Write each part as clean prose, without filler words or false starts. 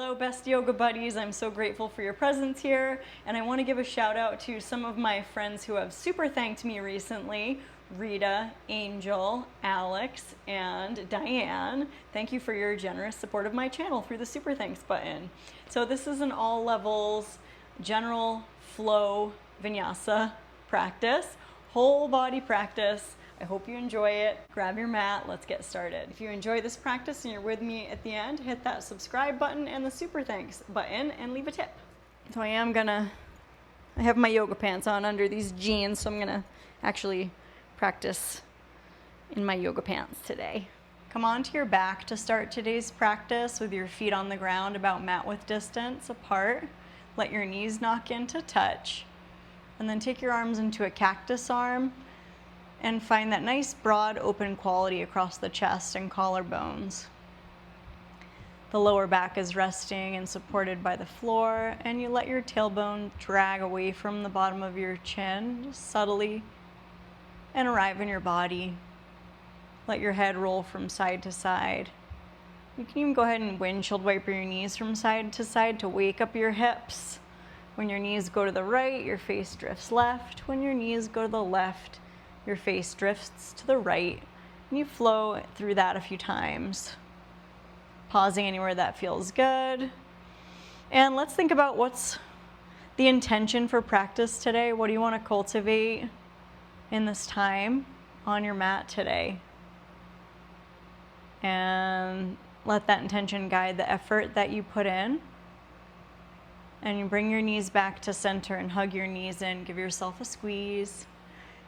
Hello, best yoga buddies. I'm so grateful for your presence here, and I want to give a shout out to some of my friends who have super thanked me recently. Rita, Angel, Alex, and Diane. Thank you for your generous support of my channel through the super thanks button. So this is an all levels general flow vinyasa practice, whole body practice. I hope you enjoy it. Grab your mat, let's get started. If you enjoy this practice and you're with me at the end, hit that subscribe button and the super thanks button and leave a tip. So I have my yoga pants on under these jeans, so I'm gonna actually practice in my yoga pants today. Come onto your back to start today's practice with your feet on the ground about mat width distance apart. Let your knees knock in to touch, and then take your arms into a cactus arm and find that nice broad open quality across the chest and collarbones. The lower back is resting and supported by the floor, and you let your tailbone drag away from the bottom of your chin, just subtly, and arrive in your body. Let your head roll from side to side. You can even go ahead and windshield wiper your knees from side to wake up your hips. When your knees go to the right, your face drifts left. When your knees go to the left, your face drifts to the right, and you flow through that a few times, pausing anywhere that feels good. And let's think about what's the intention for practice today. What do you want to cultivate in this time on your mat today? And let that intention guide the effort that you put in. And you bring your knees back to center and hug your knees in. Give yourself a squeeze.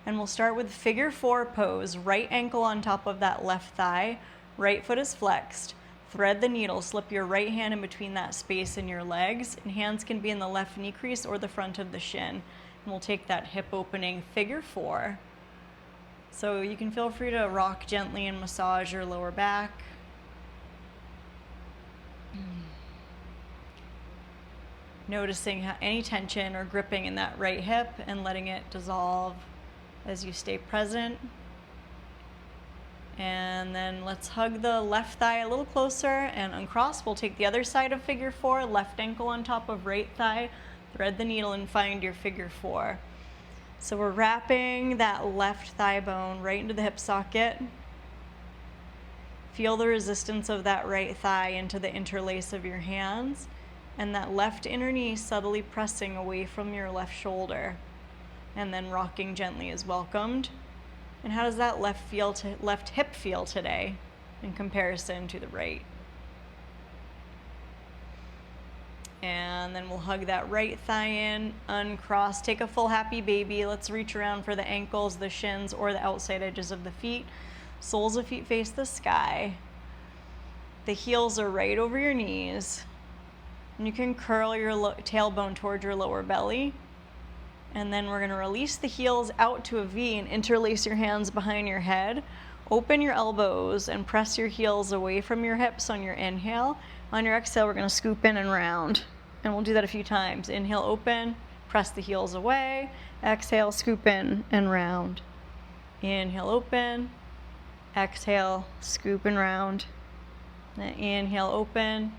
And we'll start with figure 4 pose. Right ankle on top of that left thigh. Right foot is flexed. Thread the needle. Slip your right hand in between that space in your legs. And hands can be in the left knee crease or the front of the shin. And we'll take that hip opening figure 4. So you can feel free to rock gently and massage your lower back. Noticing any tension or gripping in that right hip and letting it dissolve as you stay present. And then let's hug the left thigh a little closer and uncross. We'll take the other side of figure 4, left ankle on top of right thigh, thread the needle and find your figure 4. So we're wrapping that left thigh bone right into the hip socket. Feel the resistance of that right thigh into the interlace of your hands, and that left inner knee subtly pressing away from your left shoulder. And then rocking gently is welcomed. And how does that left hip feel today in comparison to the right? And then we'll hug that right thigh in, uncross, take a full happy baby. Let's reach around for the ankles, the shins, or the outside edges of the feet. Soles of feet face the sky. The heels are right over your knees. And you can curl your tailbone towards your lower belly. And then we're going to release the heels out to a V and interlace your hands behind your head. Open your elbows and press your heels away from your hips on your inhale. On your exhale, we're going to scoop in and round. And we'll do that a few times. Inhale, open, press the heels away. Exhale, scoop in and round. Inhale, open. Exhale, scoop and round. Inhale, open.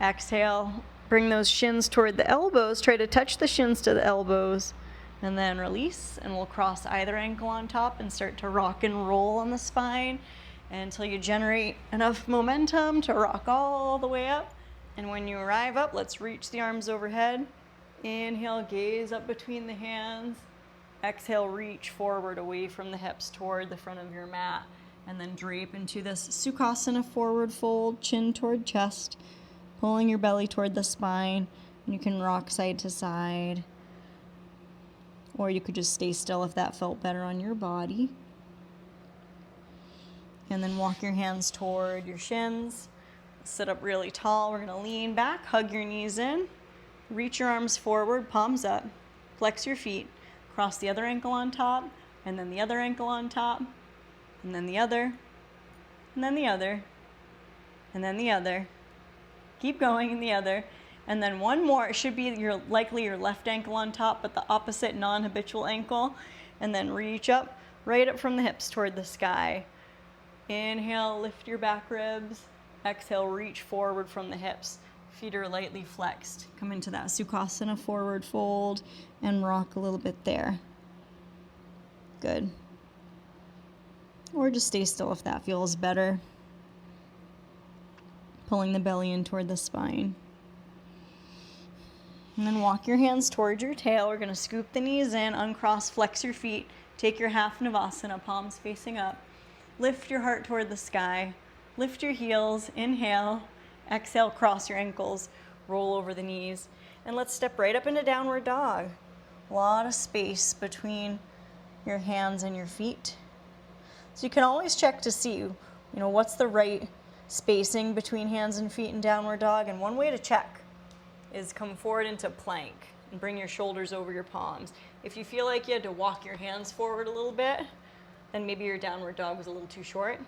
Exhale, bring those shins toward the elbows. Try to touch the shins to the elbows. And then release, and we'll cross either ankle on top and start to rock and roll on the spine until you generate enough momentum to rock all the way up. And when you arrive up, let's reach the arms overhead. Inhale, gaze up between the hands. Exhale, reach forward away from the hips toward the front of your mat. And then drape into this Sukhasana forward fold, chin toward chest, pulling your belly toward the spine. And you can rock side to side. Or you could just stay still if that felt better on your body. And then walk your hands toward your shins. Sit up really tall. We're going to lean back, hug your knees in. Reach your arms forward, palms up. Flex your feet. Cross the other ankle on top, and then the other ankle on top, and then the other, and then the other, and then the other. Keep going, and the other. And then one more. It should be likely your left ankle on top, but the opposite non-habitual ankle. And then reach up, right up from the hips toward the sky. Inhale, lift your back ribs. Exhale, reach forward from the hips. Feet are lightly flexed. Come into that Sukhasana forward fold and rock a little bit there. Good. Or just stay still if that feels better. Pulling the belly in toward the spine. And then walk your hands towards your tail. We're going to scoop the knees in, uncross, flex your feet. Take your half Navasana, palms facing up. Lift your heart toward the sky. Lift your heels. Inhale. Exhale, cross your ankles. Roll over the knees. And let's step right up into downward dog. A lot of space between your hands and your feet. So you can always check to see, what's the right spacing between hands and feet in downward dog. And one way to check is come forward into plank and bring your shoulders over your palms. If you feel like you had to walk your hands forward a little bit, then maybe your downward dog was a little too short.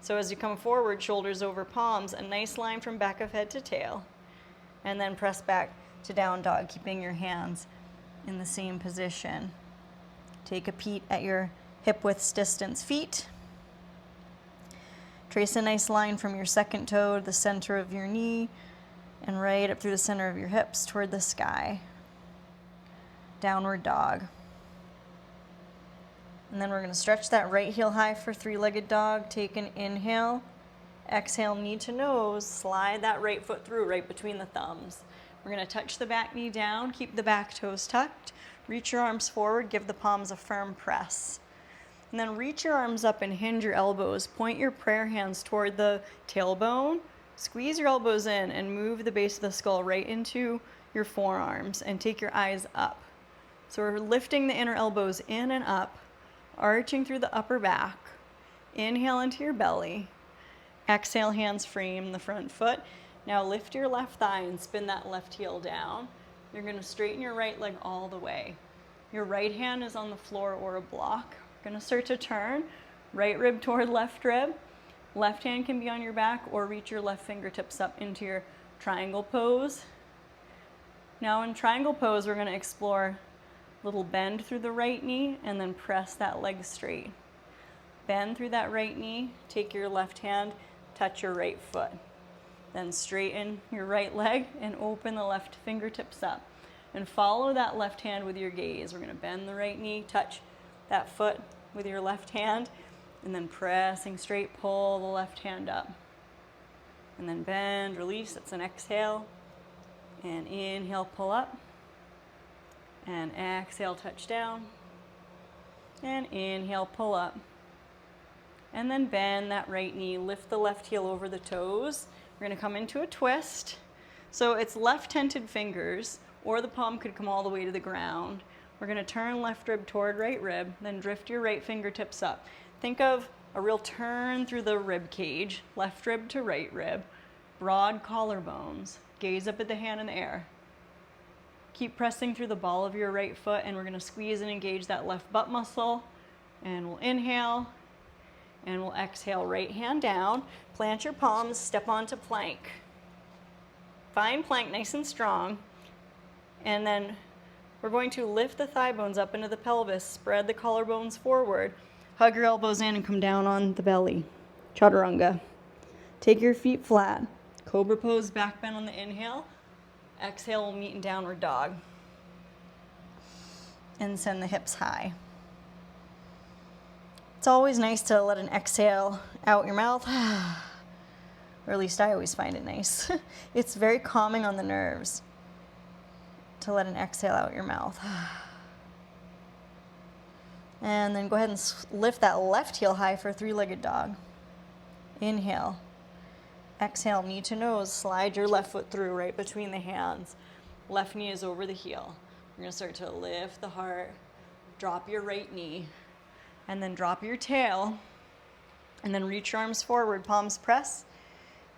So as you come forward, shoulders over palms, a nice line from back of head to tail, and then press back to down dog, keeping your hands in the same position. Take a peek at your hip width distance feet. Trace a nice line from your second toe to the center of your knee, and right up through the center of your hips toward the sky. Downward dog. And then we're going to stretch that right heel high for three-legged dog. Take an inhale. Exhale, knee to nose. Slide that right foot through right between the thumbs. We're going to touch the back knee down. Keep the back toes tucked. Reach your arms forward. Give the palms a firm press. And then reach your arms up and hinge your elbows. Point your prayer hands toward the tailbone. Squeeze your elbows in and move the base of the skull right into your forearms and take your eyes up. So we're lifting the inner elbows in and up, arching through the upper back. Inhale into your belly. Exhale, hands frame the front foot. Now lift your left thigh and spin that left heel down. You're going to straighten your right leg all the way. Your right hand is on the floor or a block. We're going to start to turn. Right rib toward left rib. Left hand can be on your back or reach your left fingertips up into your triangle pose. Now in triangle pose, we're going to explore a little bend through the right knee and then press that leg straight. Bend through that right knee, take your left hand, touch your right foot. Then straighten your right leg and open the left fingertips up. And follow that left hand with your gaze. We're going to bend the right knee, touch that foot with your left hand, and then pressing straight, pull the left hand up. And then bend, release, that's an exhale. And inhale, pull up. And exhale, touch down. And inhale, pull up. And then bend that right knee, lift the left heel over the toes. We're gonna come into a twist. So it's left tented fingers, or the palm could come all the way to the ground. We're gonna turn left rib toward right rib, then drift your right fingertips up. Think of a real turn through the rib cage, left rib to right rib, broad collarbones. Gaze up at the hand in the air. Keep pressing through the ball of your right foot, and we're going to squeeze and engage that left butt muscle. And we'll inhale, and we'll exhale, right hand down. Plant your palms, step onto plank. Find plank nice and strong. And then we're going to lift the thigh bones up into the pelvis, spread the collarbones forward. Hug your elbows in and come down on the belly. Chaturanga. Take your feet flat. Cobra pose, back bend on the inhale. Exhale, we'll meet in downward dog. And send the hips high. It's always nice to let an exhale out your mouth. Or at least I always find it nice. It's very calming on the nerves to let an exhale out your mouth. And then go ahead and lift that left heel high for a three-legged dog. Inhale. Exhale, knee to nose. Slide your left foot through right between the hands. Left knee is over the heel. You're going to start to lift the heart. Drop your right knee. And then drop your tail. And then reach your arms forward, palms press.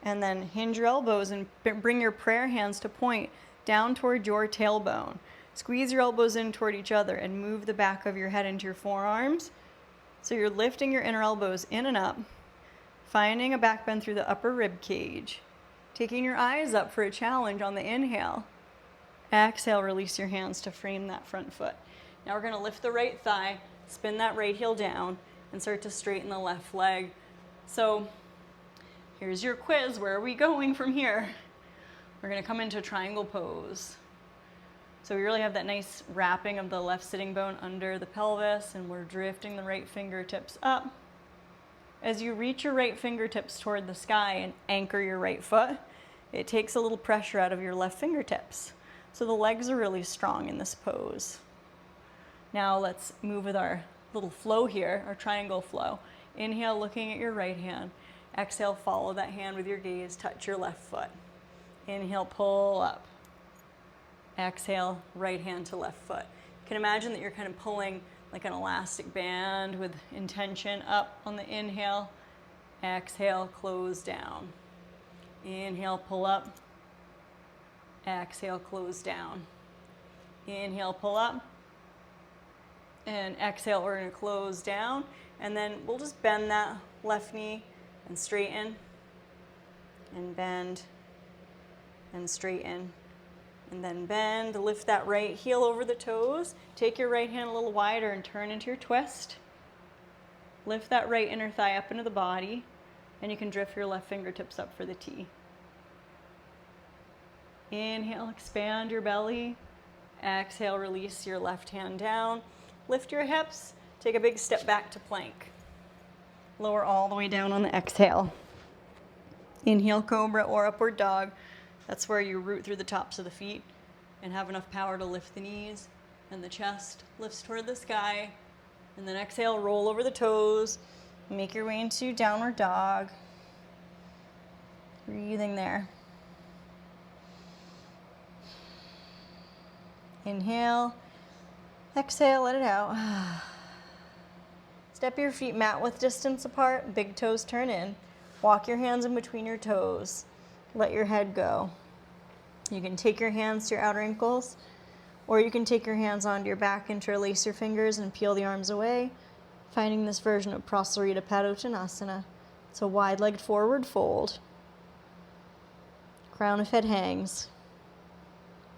And then hinge your elbows and bring your prayer hands to point down toward your tailbone. Squeeze your elbows in toward each other and move the back of your head into your forearms. So you're lifting your inner elbows in and up, finding a back bend through the upper rib cage. Taking your eyes up for a challenge on the inhale. Exhale, release your hands to frame that front foot. Now we're going to lift the right thigh, spin that right heel down, and start to straighten the left leg. So here's your quiz. Where are we going from here? We're gonna come into a triangle pose. So we really have that nice wrapping of the left sitting bone under the pelvis, and we're drifting the right fingertips up. As you reach your right fingertips toward the sky and anchor your right foot, it takes a little pressure out of your left fingertips. So the legs are really strong in this pose. Now let's move with our little flow here, our triangle flow. Inhale, looking at your right hand. Exhale, follow that hand with your gaze, touch your left foot. Inhale, pull up. Exhale, right hand to left foot. You can imagine that you're kind of pulling like an elastic band with intention up on the inhale. Exhale, close down. Inhale, pull up. Exhale, close down. Inhale, pull up. And exhale, we're going to close down. And then we'll just bend that left knee and straighten. And bend. And straighten. And then bend. Lift that right heel over the toes. Take your right hand a little wider and turn into your twist. Lift that right inner thigh up into the body. And you can drift your left fingertips up for the T. Inhale, expand your belly. Exhale, release your left hand down. Lift your hips. Take a big step back to plank. Lower all the way down on the exhale. Inhale, cobra or upward dog. That's where you root through the tops of the feet and have enough power to lift the knees and the chest lifts toward the sky. And then exhale, roll over the toes. Make your way into downward dog. Breathing there. Inhale. Exhale, let it out. Step your feet mat width distance apart. Big toes turn in. Walk your hands in between your toes. Let your head go. You can take your hands to your outer ankles, or you can take your hands onto your back, interlace your fingers, and peel the arms away, finding this version of Prasarita Padottanasana. It's a wide-legged forward fold. Crown of head hangs.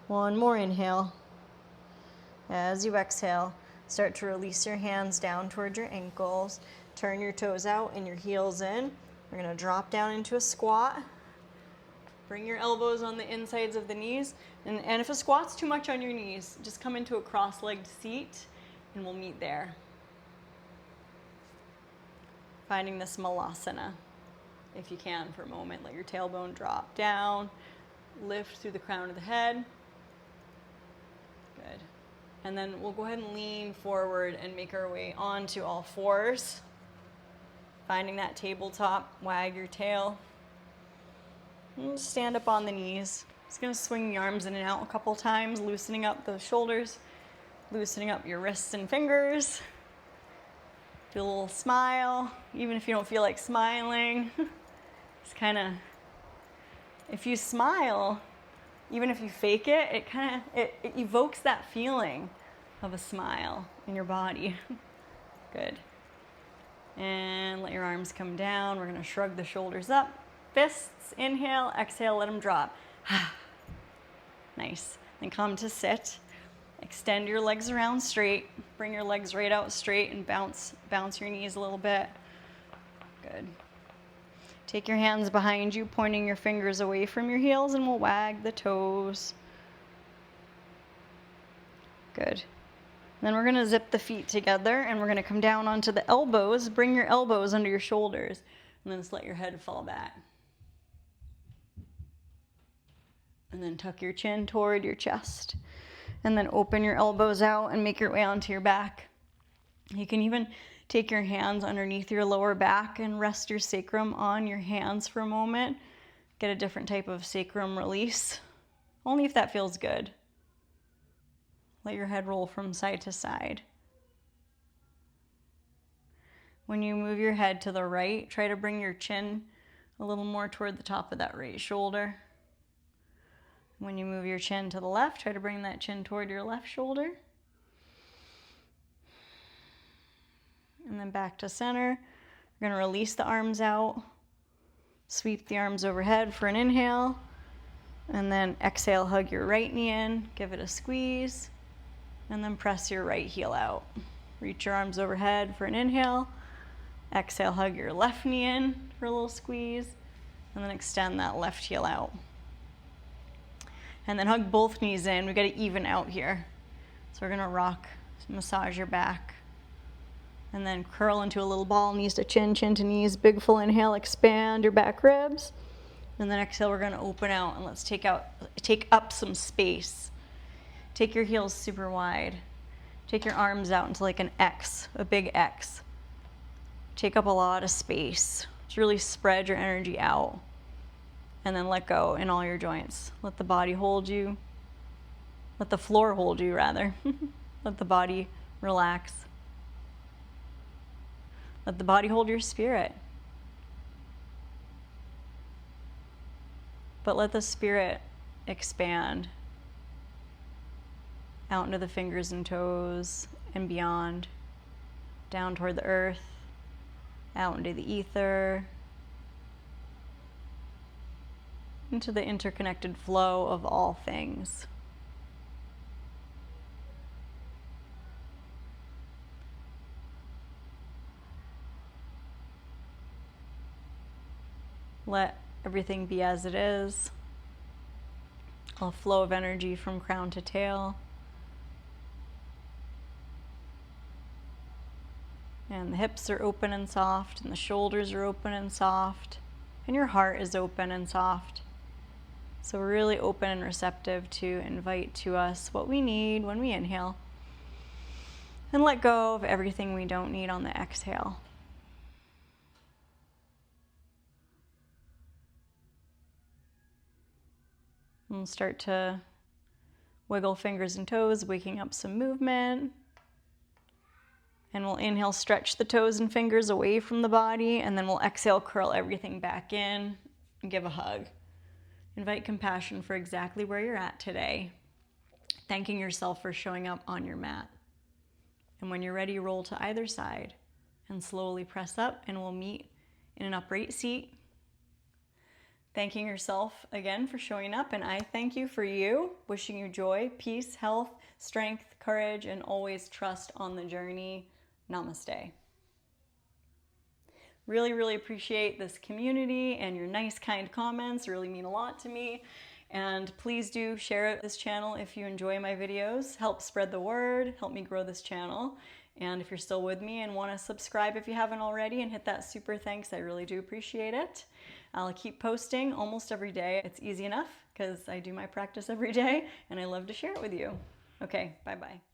One more inhale. As you exhale, start to release your hands down towards your ankles. Turn your toes out and your heels in. We're going to drop down into a squat. Bring your elbows on the insides of the knees. And if a squat's too much on your knees, just come into a cross-legged seat and we'll meet there. Finding this malasana, if you can, for a moment. Let your tailbone drop down. Lift through the crown of the head. Good. And then we'll go ahead and lean forward and make our way onto all fours. Finding that tabletop, wag your tail. And stand up on the knees. Just gonna swing the arms in and out a couple times, loosening up the shoulders, loosening up your wrists and fingers. Do a little smile, even if you don't feel like smiling. It's kind of, if you smile, even if you fake it, it evokes that feeling of a smile in your body. Good. And let your arms come down. We're gonna shrug the shoulders up. Fists, inhale, exhale, let them drop. Nice. Then come to sit. Extend your legs around straight. Bring your legs right out straight and bounce your knees a little bit. Good. Take your hands behind you, pointing your fingers away from your heels, and we'll wag the toes. Good. Then we're going to zip the feet together, and we're going to come down onto the elbows. Bring your elbows under your shoulders, and then just let your head fall back. And then tuck your chin toward your chest. And then open your elbows out and make your way onto your back. You can even take your hands underneath your lower back and rest your sacrum on your hands for a moment. Get a different type of sacrum release, only if that feels good. Let your head roll from side to side. When you move your head to the right, try to bring your chin a little more toward the top of that right shoulder. When you move your chin to the left, try to bring that chin toward your left shoulder. And then back to center. We're going to release the arms out. Sweep the arms overhead for an inhale. And then exhale, hug your right knee in. Give it a squeeze. And then press your right heel out. Reach your arms overhead for an inhale. Exhale, hug your left knee in for a little squeeze. And then extend that left heel out. And then hug both knees in. We got to even out here. So we're gonna rock, massage your back. And then curl into a little ball, knees to chin, chin to knees. Big full inhale, expand your back ribs. And then exhale, we're gonna open out, and let's take up some space. Take your heels super wide. Take your arms out into like an X, a big X. Take up a lot of space. Just really spread your energy out. And then let go in all your joints. Let the body hold you. Let the floor hold you, rather. Let the body relax. Let the body hold your spirit. But let the spirit expand out into the fingers and toes and beyond, down toward the earth, out into the ether, into the interconnected flow of all things. Let everything be as it is. A flow of energy from crown to tail. And the hips are open and soft, and the shoulders are open and soft, and your heart is open and soft. So we're really open and receptive to invite to us what we need when we inhale, and let go of everything we don't need on the exhale. And start to wiggle fingers and toes, waking up some movement. And we'll inhale, stretch the toes and fingers away from the body, and then we'll exhale, curl everything back in, and give a hug. Invite compassion for exactly where you're at today, thanking yourself for showing up on your mat. And when you're ready, roll to either side and slowly press up, and we'll meet in an upright seat. Thanking yourself again for showing up, and I thank you for you. Wishing you joy, peace, health, strength, courage, and always trust on the journey. Namaste. Really, really appreciate this community and your nice, kind comments. Really mean a lot to me. And please do share this channel if you enjoy my videos. Help spread the word, help me grow this channel. And if you're still with me and want to subscribe if you haven't already and hit that super thanks, I really do appreciate it. I'll keep posting almost every day. It's easy enough because I do my practice every day and I love to share it with you. Okay, bye-bye.